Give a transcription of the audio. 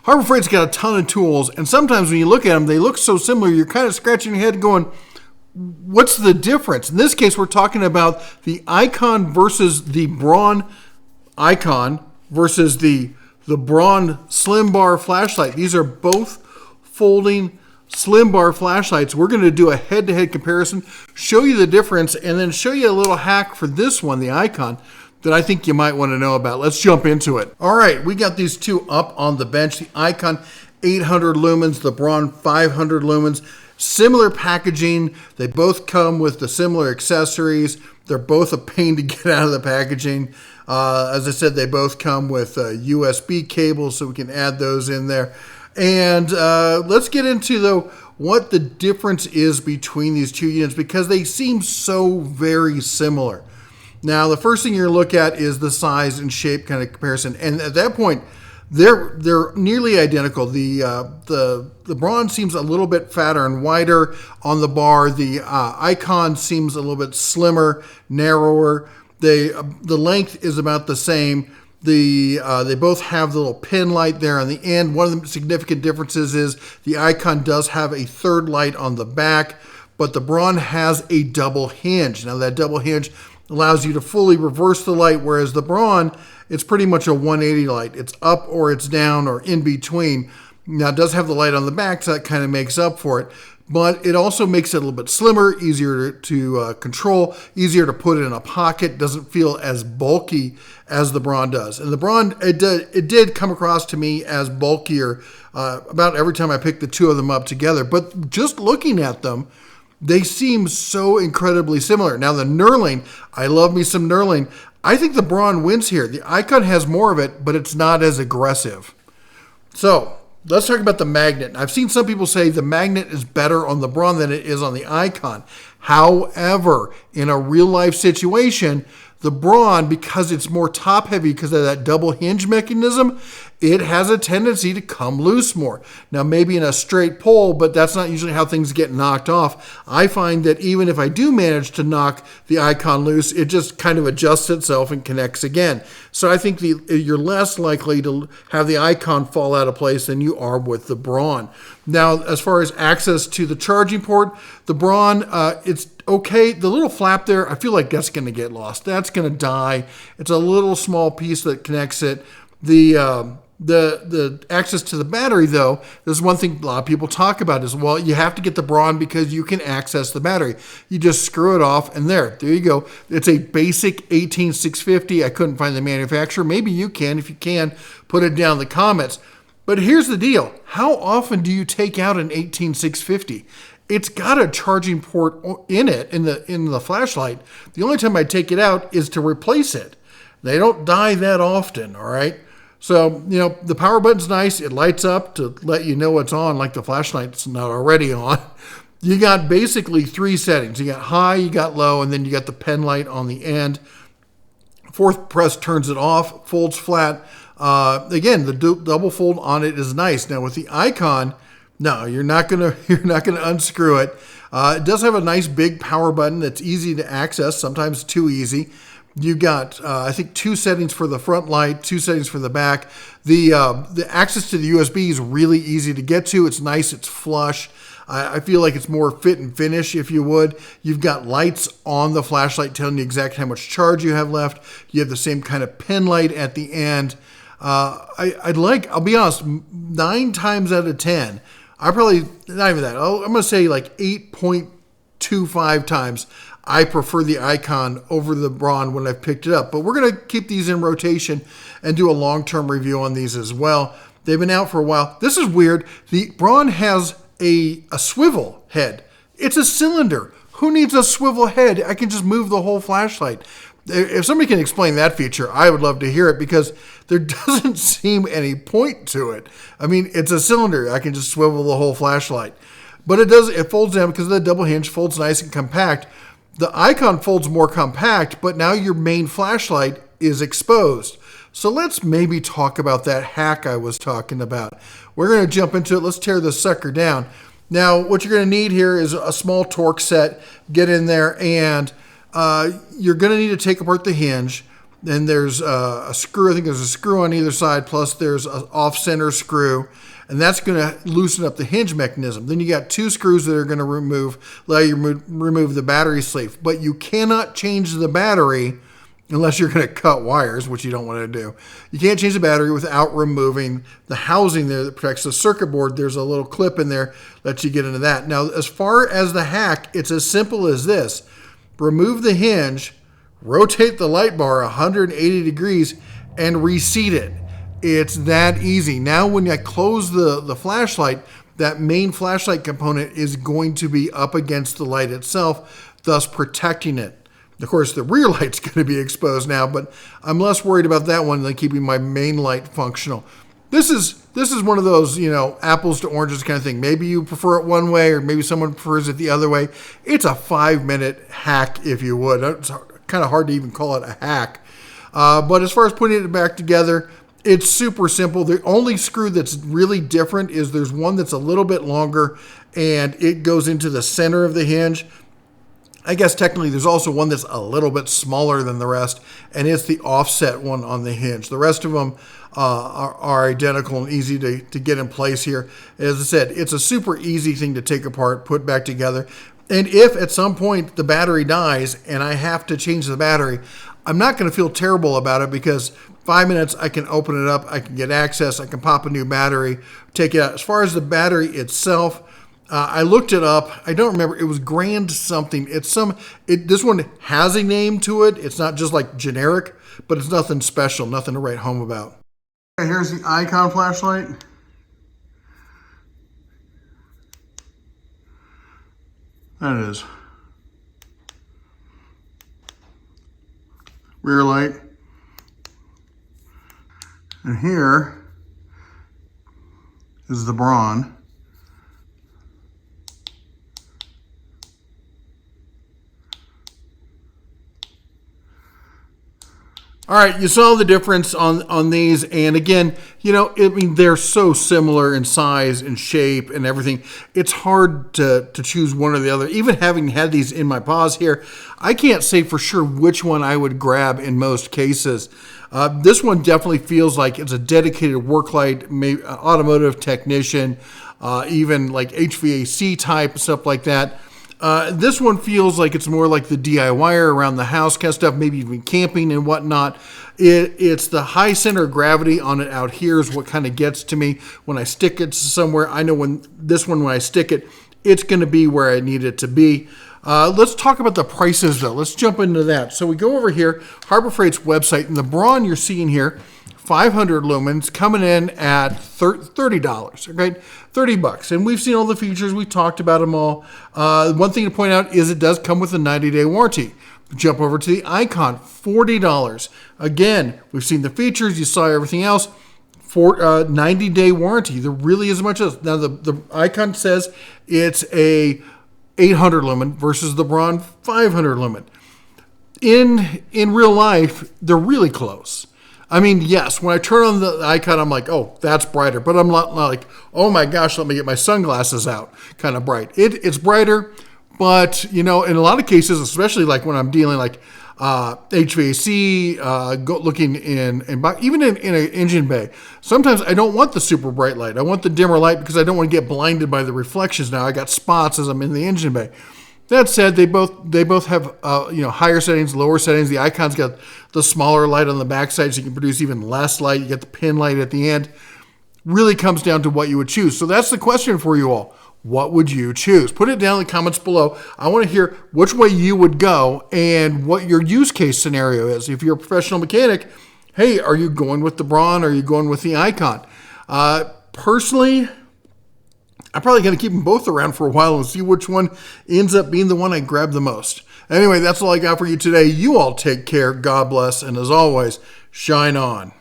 Harbor Freight's got a ton of tools, and sometimes when you look at them, they look so similar, you're kind of scratching your head going, what's the difference? In this case, we're talking about the ICON versus the BRAUN ICON versus the BRAUN Slim Bar flashlight. These are both folding slim bar flashlights. We're going to do a head-to-head comparison, show you the difference, and then show you a little hack for this one, the ICON, that I think you might want to know about. Let's jump into it. All right, we got these two up on the bench, the ICON 800 lumens, the BRAUN 500 lumens. Similar packaging. They both come with the similar accessories. They're both a pain to get out of the packaging. As I said, they both come with USB cables, so we can add those in there. And let's get into, though, what the difference is between these two units, because they seem so very similar. Now, the first thing you're going to look at is the size and shape kind of comparison. And at that point, they're nearly identical. The BRAUN seems a little bit fatter and wider on the bar. The ICON seems a little bit slimmer, narrower. The length is about the same. They both have the little pin light there on the end. One of the significant differences is the ICON does have a third light on the back, but the BRAUN has a double hinge. Now, that double hinge allows you to fully reverse the light, whereas the BRAUN, it's pretty much a 180 light. It's up or it's down or in between. Now, it does have the light on the back, so that kind of makes up for it. But it also makes it a little bit slimmer, easier to control, easier to put in a pocket, doesn't feel as bulky as the BRAUN does. And the BRAUN, it did come across to me as bulkier about every time I picked the two of them up together. But just looking at them, they seem so incredibly similar. Now, the knurling, I love me some knurling. I think the BRAUN wins here. The ICON has more of it, but it's not as aggressive. So, let's talk about the magnet. I've seen some people say the magnet is better on the BRAUN than it is on the ICON. However, in a real-life situation, the BRAUN, because it's more top-heavy because of that double hinge mechanism, it has a tendency to come loose more. Now, maybe in a straight pull, but that's not usually how things get knocked off. I find that even if I do manage to knock the ICON loose, it just kind of adjusts itself and connects again. So I think you're less likely to have the ICON fall out of place than you are with the BRAUN. Now, as far as access to the charging port, the BRAUN, it's okay. The little flap there, I feel like that's going to get lost. That's going to die. It's a little small piece that connects it. The access to the battery, though, there's one thing a lot of people talk about is, well, you have to get the BRAUN because you can access the battery. You just screw it off, and there you go. It's a basic 18650. I couldn't find the manufacturer. Maybe you can. If you can, put it down in the comments. But here's the deal. How often do you take out an 18650? It's got a charging port in it, in the flashlight. The only time I take it out is to replace it. They don't die that often, all right? So, the power button's nice. It lights up to let you know it's on, like the flashlight's not already on. You got basically three settings. You got high, you got low, and then you got the pen light on the end. Fourth press turns it off, folds flat. Again, the double fold on it is nice. Now with the ICON, no, you're not gonna unscrew it. It does have a nice big power button that's easy to access, sometimes too easy. You got, I think, two settings for the front light, two settings for the back. The access to the USB is really easy to get to. It's nice. It's flush. I feel like it's more fit and finish, if you would. You've got lights on the flashlight telling you exactly how much charge you have left. You have the same kind of pen light at the end. I'll be honest, 9 times out of 10, I probably, not even that, I'm going to say like 8.25 times, I prefer the ICON over the BRAUN when I've picked it up. But we're going to keep these in rotation and do a long-term review on these as well. They've been out for a while. This is weird. The BRAUN has a swivel head. It's a cylinder. Who needs a swivel head? I can just move the whole flashlight. If somebody can explain that feature, I would love to hear it, because there doesn't seem any point to it. I mean, it's a cylinder. I can just swivel the whole flashlight. But it folds down because of the double hinge, folds nice and compact. The ICON folds more compact, but now your main flashlight is exposed. So let's maybe talk about that hack I was talking about. We're going to jump into it. Let's tear this sucker down. Now, what you're going to need here is a small torque set. Get in there, and you're going to need to take apart the hinge. Then there's a screw. I think there's a screw on either side, plus there's an off-center screw, and that's going to loosen up the hinge mechanism. Then you got 2 screws that are going to allow you to remove the battery sleeve. But you cannot change the battery unless you're going to cut wires, which you don't want to do. You can't change the battery without removing the housing there that protects the circuit board. There's a little clip in there that lets you get into that. Now, as far as the hack, it's as simple as this. Remove the hinge, rotate the light bar 180 degrees, and reseat it. It's that easy. Now, when I close the flashlight, that main flashlight component is going to be up against the light itself, thus protecting it. Of course, the rear light's going to be exposed now, but I'm less worried about that one than keeping my main light functional. This is one of those, apples to oranges kind of thing. Maybe you prefer it one way, or maybe someone prefers it the other way. It's a 5-minute hack, if you would. It's kind of hard to even call it a hack. But as far as putting it back together, it's super simple. The only screw that's really different is there's one that's a little bit longer, and it goes into the center of the hinge. I guess technically there's also one that's a little bit smaller than the rest, and it's the offset one on the hinge. The rest of them are identical and easy to get in place here. As I said, it's a super easy thing to take apart, put back together. And if at some point the battery dies and I have to change the battery, I'm not going to feel terrible about it, because 5 minutes, I can open it up, I can get access, I can pop a new battery, take it out. As far as the battery itself, I looked it up. I don't remember. It was Grand something. This one has a name to it. It's not just like generic, but it's nothing special, nothing to write home about. Okay, here's the ICON flashlight. That it is. Rear light. And here is the BRAUN. All right, you saw the difference on these, and again, they're so similar in size and shape and everything. It's hard to choose one or the other. Even having had these in my paws here, I can't say for sure which one I would grab in most cases. This one definitely feels like it's a dedicated work light, maybe automotive technician, even like HVAC type stuff like that. This one feels like it's more like the DIYer around the house kind of stuff, maybe even camping and whatnot. It's the high center of gravity on it out here is what kind of gets to me. When I stick it somewhere, I know when I stick it, it's going to be where I need it to be. Let's talk about the prices though. Let's jump into that. So we go over here, Harbor Freight's website, and the BRAUN you're seeing here, 500 lumens, coming in at $30, okay? $30. And we've seen all the features. We talked about them all. One thing to point out is it does come with a 90-day warranty. Jump over to the ICON, $40. Again, we've seen the features. You saw everything else. For 90-day warranty. There really isn't much else. Now, the ICON says it's a 800 lumen versus the BRAUN 500 lumen. In real life, they're really close. I mean, yes, when I turn on the ICON, I'm like, oh, that's brighter. But I'm not like, oh my gosh, let me get my sunglasses out, kind of bright. It's brighter, but, in a lot of cases, especially like when I'm dealing like HVAC, looking even in an engine bay, sometimes I don't want the super bright light. I want the dimmer light because I don't want to get blinded by the reflections. Now I got spots as I'm in the engine bay. That said, they both have higher settings, lower settings. The ICON's got the smaller light on the backside, so you can produce even less light. You get the pin light at the end. Really comes down to what you would choose. So that's the question for you all. What would you choose? Put it down in the comments below. I want to hear which way you would go and what your use case scenario is. If you're a professional mechanic, hey, are you going with the BRAUN or are you going with the ICON? Personally, I'm probably going to keep them both around for a while and see which one ends up being the one I grab the most. Anyway, that's all I got for you today. You all take care. God bless. And as always, shine on.